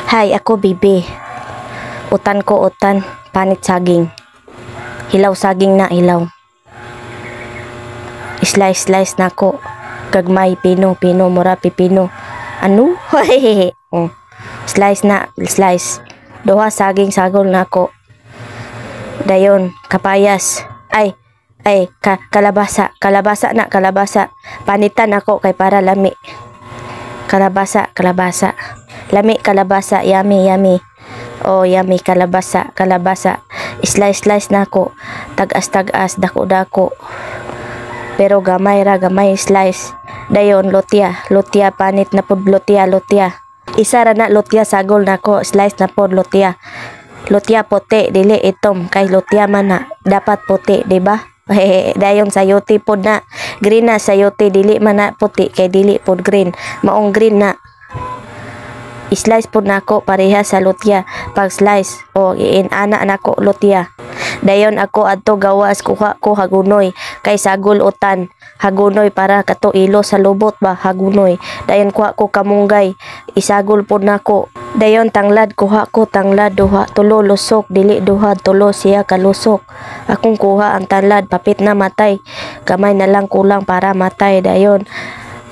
Hay, ako bibi. Utan ko utan, panit saging. Hilaw saging na hilaw. Slice na ko. Gagmay pino mura pipino. Ano? Hehehe. Slice na, slice. Duha saging sagol na ko. Dayon, kapayas. Ay, kalabasa na, kalabasa. Panitan ako kay para lami. Kalabasa. Lami kalabasa, yummy. Oh, yummy kalabasa. Slice na ako. Tagas, dako. Pero gamay slice. Dayon, lutya panit na pod lutya. Isa ra na lutya sagol na ko, slice na pod lutya. Lutya puti, dili itom, kay lutya man na, dapat puti, di ba? Dayon sayote pod na, green na sayote, dili man na puti, kay dili pod green. Maong green na. Slice pod na ko pareha sa lutya. Pag slice, ana na ko lutya. Dayon ako adto gawas kuha ko hagunoy kay sagol utan. Hagunoy para kato ilo sa lubot ba, hagunoy. Dayon kuha ko kamunggay, isagol pod nako. Dayon tanglad kuha ko tanglad duha tulo lusok, dili duha tulo siya kalusok. Akong kuha ang tanglad papit na matay. Gamay na lang kulang para matay. Dayon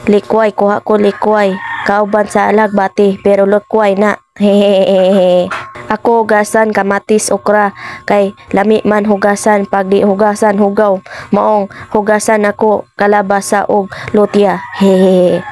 likway kuha ko likway. Kauban sa alagbati pero likway na. Hehehe. Ako hugasan kamatis okra kay lami man hugasan, pag di hugasan hugaw. Maong hugasan ako kalabasa og lutya. Hehehe.